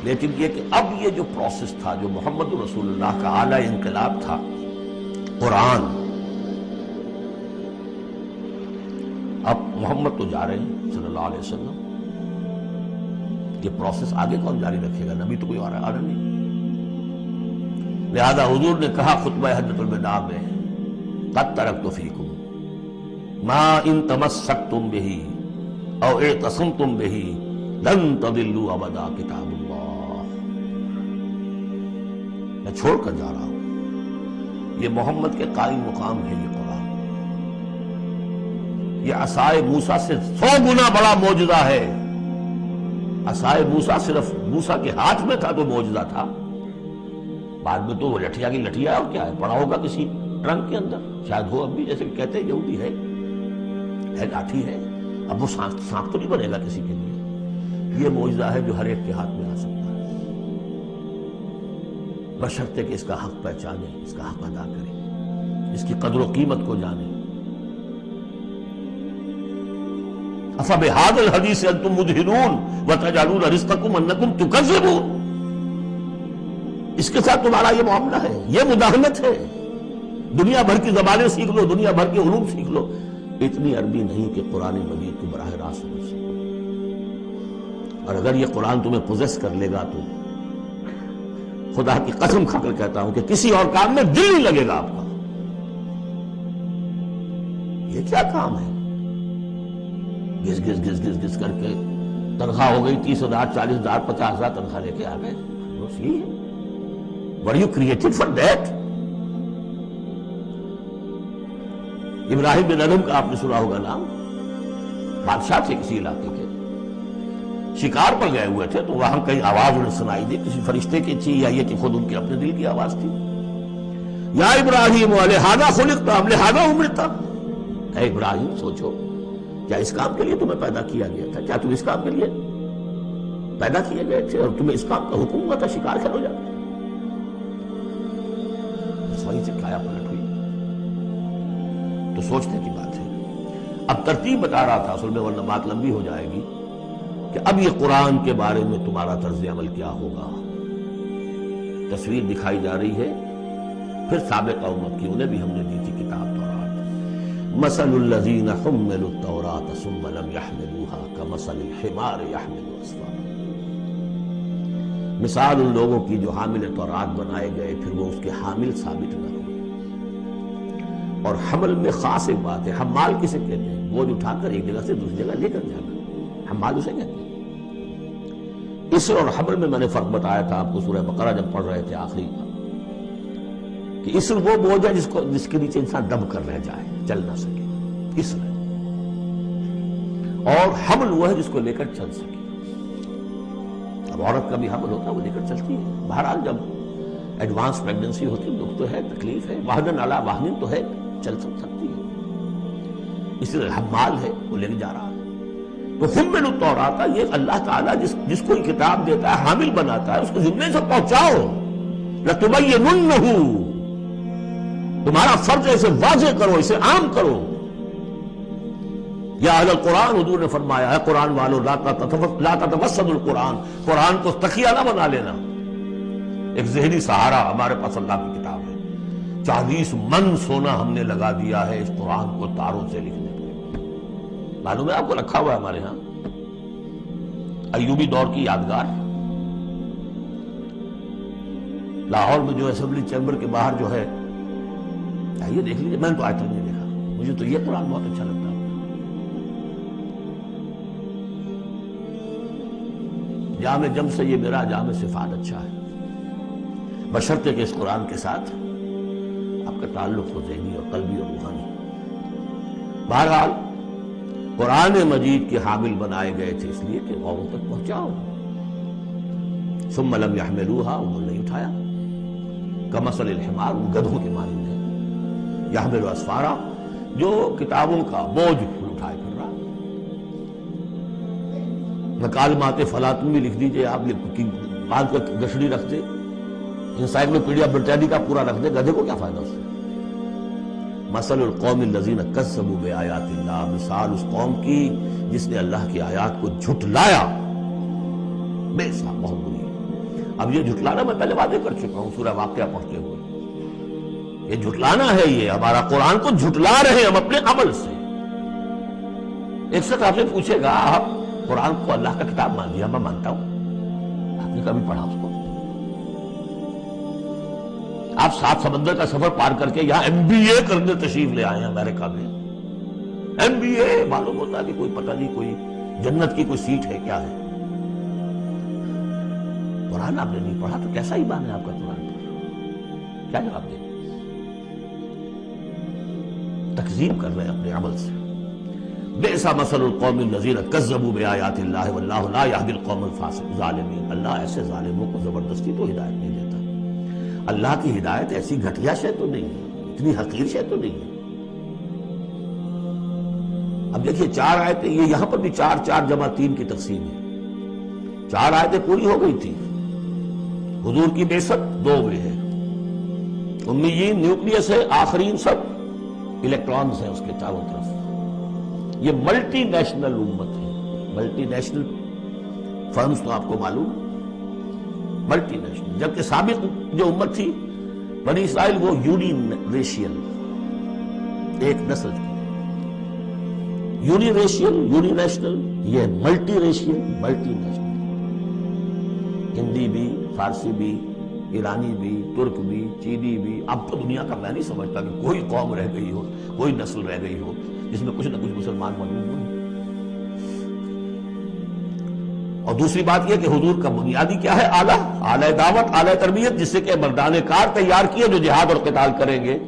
لیکن یہ کہ اب یہ جو پروسیس تھا، جو محمد رسول اللہ کا اعلیٰ انقلاب تھا، قرآن، اب محمد تو جا رہے ہیں صلی اللہ علیہ وسلم، یہ پروسیس آگے کون جاری رکھے گا؟ نبی تو کوئی اور آ رہا نہیں۔ لہذا حضور نے کہا خطبہ حجۃ الوداع میں، قد ترکت فیکم ما ان تمسکتم بہ او اعتصمتم بہ لن تضلوا ابدا کتاب اللہ۔ میں چھوڑ کر جا رہا ہوں، یہ محمد کے قائم مقام ہے یہ قرآن، یہ عصائے موسیٰ سے 100 گنا بڑا معجزہ ہے۔ عصائے موسیٰ صرف موسیٰ کے ہاتھ میں تھا تو معجزہ تھا، بعد میں تو وہ لٹھیا کی لٹھیا ہے، اور کیا ہے، پڑا ہوگا کسی ٹرنک کے اندر، شاید ہو اب بھی، جیسے کہتے ہیں یہودی ہے لاٹھی ہے، اب وہ سانپ تو نہیں بنے گا کسی کے لیے۔ یہ معجزہ ہے جو ہر ایک کے ہاتھ میں آ سکتا ہے، بشرطے کہ اس کا حق پہچانے، اس کا حق ادا کرے، اس کی قدر و قیمت کو جانے۔ افبہذا الحدیث انتم مدہنون وتجعلون رزقکم انکم تکذبون، اس کے ساتھ تمہارا یہ معاملہ ہے، یہ مداہنت ہے۔ دنیا بھر کی زبانیں سیکھ لو، دنیا بھر کے علوم سیکھ لو، اتنی عربی نہیں کہ قرآن مجید کو براہ راست سمجھ سکو۔ اور اگر یہ قرآن تمہیں پوزیس کر لے گا تو خدا کی قسم کھا کر کہتا ہوں کہ کسی اور کام میں دل نہیں لگے گا آپ کا۔ یہ کیا کام ہے؟ گھس گھس گھس گھس گھس کر کے تنخواہ ہو گئی 30,000 40,000 50,000 تنخواہ لے کے آ گئے، بس یہی ہے۔ Were you created for that؟ ابراہیم بن ادم کا آپ نے سنا ہوگا نام، بادشاہ تھے کسی علاقے کے، شکار پر گئے ہوئے تھے تو وہاں کئی آواز انہیں سنائی دی، کسی فرشتے کی تھی یا یہ کہ خود ان کے اپنے دل کی آواز تھی، یا ابراہیم لہذا خلقت ام لہذا امرت، اے ابراہیم سوچو، کیا اس کام کے لیے تمہیں پیدا کیا گیا تھا؟ کیا تم اس کام کے لیے پیدا کیے گئے تھے اور تمہیں اس کام کا حکم ہوا تھا شکار کھیلو جاتے؟ وہیں سے کھایا پلٹ ہوئی۔ تو سوچنے کی بات ہے۔ اب ترتیب بتا رہا تھا اصل میں، ورنہ بات لمبی ہو جائے گی، کہ اب یہ قرآن کے بارے میں تمہارا طرز عمل کیا ہوگا۔ تصویر دکھائی جا رہی ہے پھر سابقہ امت کی، انہیں بھی ہم نے دی تھی کتاب تورات۔ مثل الذین حملوا التوراۃ ثم لم يحملوها کمثل الحمار يحمل اسفارا، مثال ان لوگوں کی جو حامل تورات بنائے گئے پھر وہ اس کے حامل ثابت نہ ہوئے۔ اور حمل میں خاص ایک بات ہے، حمال کسے کہتے ہیں؟ بوجھ اٹھا کر ایک جگہ سے دوسری جگہ لے کر جانا، حمال اسے کہتے ہیں۔ اسر اور حمل میں نے فرق بتایا تھا آپ کو سورہ بقرہ جب پڑھ رہے تھے آخری، کہ اسر وہ بوجھ ہے جس کے نیچے انسان دب کر رہ جائے، چل نہ سکے، اسر ہے، اور حمل وہ ہے جس کو لے کر چل سکے۔ اب عورت کا بھی حمل ہوتا ہے، وہ لے کر چلتی ہے۔ بہرحال جب ایڈوانس پریگننسی ہوتی ہے، دکھ تو ہے، تکلیف ہے، وہن علی وہن تو ہے، چل سکتی ہے، اس لیے حمال ہے، وہ لے کے جا رہا ہے۔ تو حمل التوراۃ، یہ اللہ تعالیٰ جس کو کتاب دیتا ہے، حامل بناتا ہے، اس کو ذمے سے پہنچاؤ۔ لَتُبَيِّنُنَّهُ، تمہارا فرض ہے اسے واضح کرو، اسے عام کرو۔ یا اہل القرآن، حضور نے فرمایا ہے قرآن والو لا تتوسد القرآن، قرآن کو تکیہ نہ بنا لینا۔ ایک ذہنی سہارا ہمارے پاس اللہ کی کتاب ہے، 40 من سونا ہم نے لگا دیا ہے اس قرآن کو تاروں سے لکھنے پر۔ معلوم ہے آپ کو رکھا ہوا ہے ہمارے ہاں ایوبی دور کی یادگار، لاہور میں جو اسمبلی چیمبر کے باہر جو ہے، یہ دیکھ لیجیے، میں نے تو آج تک نہیں دیکھا، مجھے تو یہ قرآن بہت اچھا لگتا ہے۔ جامع جم سے یہ میرا جامع صفات اچھا ہے، بشرطے کہ اس قرآن کے ساتھ آپ کا تعلق ہو ذہنی اور قلبی اور روحانی۔ بہرحال قرآن مجید کے حامل بنائے گئے تھے اس لیے کہ قوموں تک پہنچاؤ۔ ثم لم يحملوها، انہوں نے نہیں اٹھایا، کمثل الحمار، وہ گدھوں کے مانند ہے، یحمل اسفارا، جو کتابوں کا بوجھ اٹھائے پھر رہا۔ مکالمات فلاں تم بھی لکھ دیجئے، آپ باندھ کر گشڑی رکھ دے، انسائکلوپیڈیا برٹانیکا پورا رکھ دے، گدھے کو کیا فائدہ اس سے؟ مثل القوم الذین کذبوا بآیات اللہ، مثال اس قوم کی جس نے اللہ کی آیات کو جھٹلایا، بے حساب، بہت بری ہے۔ اب یہ جھٹلانا میں پہلے وعدے کر چکا ہوں سورہ واقعہ پڑھتے ہوئے، یہ جھٹلانا ہے، یہ ہمارا قرآن کو جھٹلا رہے ہیں ہم اپنے عمل سے۔ ایک شخص آپ سے پوچھے گا آپ قرآن کو اللہ کا کتاب مان لیا؟ میں مانتا ہوں۔ آپ نے کبھی پڑھا اس کو؟ آپ 7 سمندر کا سفر پار کر کے یہاں MBA کرنے تشریف لے آئے ہیں امریکہ میں، MBA معلوم ہوتا ہے کہ کوئی پتہ نہیں کوئی جنت کی کوئی سیٹ ہے کیا ہے، قرآن آپ نے نہیں پڑھا تو کیسا ایمان ہے آپ کا قرآن پر؟ کیا جواب دیں؟ تکذیب کر رہے ہیں اپنے عمل سے۔ بئس مثل القوم الذین کذبوا بآیات اللہ واللہ لا یہدی القوم الظالمین۔ اللہ ایسے ظالموں کو زبردستی تو ہدایت نہیں دیتا۔ اللہ کی ہدایت ایسی گھٹیا شے تو نہیں ہے، اتنی حقیر شے تو نہیں ہے۔ اب دیکھیے 4 آیتیں، یہ یہاں پر بھی 4 4 جمع 3 کی تقسیم ہے۔ 4 آیتیں پوری ہو گئی تھی، حضور کی بعثت 2 میں ہے، امیین نیوکلیس ہے، آخرین سب الیکٹرانز ہیں اس کے چاروں طرف۔ یہ ملٹی نیشنل امت ہے، ملٹی نیشنل فرمز تو آپ کو معلوم، ملٹی نیشنل، جبکہ سابق جو امت تھی بنی اسرائیل وہ یونی ریشیل، ایک نسل کی، یونی ریشیل یونی نیشنل، یہ multi racial multi national, Hindi بھی، فارسی بھی، ایرانی بھی، ترک بھی، چینی بھی۔ اب تو دنیا کا میں نہیں سمجھتا کہ کوئی قوم رہ گئی ہو، کوئی نسل رہ گئی ہو جس میں کچھ نہ کچھ مسلمان موجود ہوں۔ اور دوسری بات یہ کہ حضور کا بنیادی کیا ہے؟ آلہ دعوت، آلہ تربیت، جس سے کہ مردان کار تیار کیے جو جہاد اور قتال کریں گے۔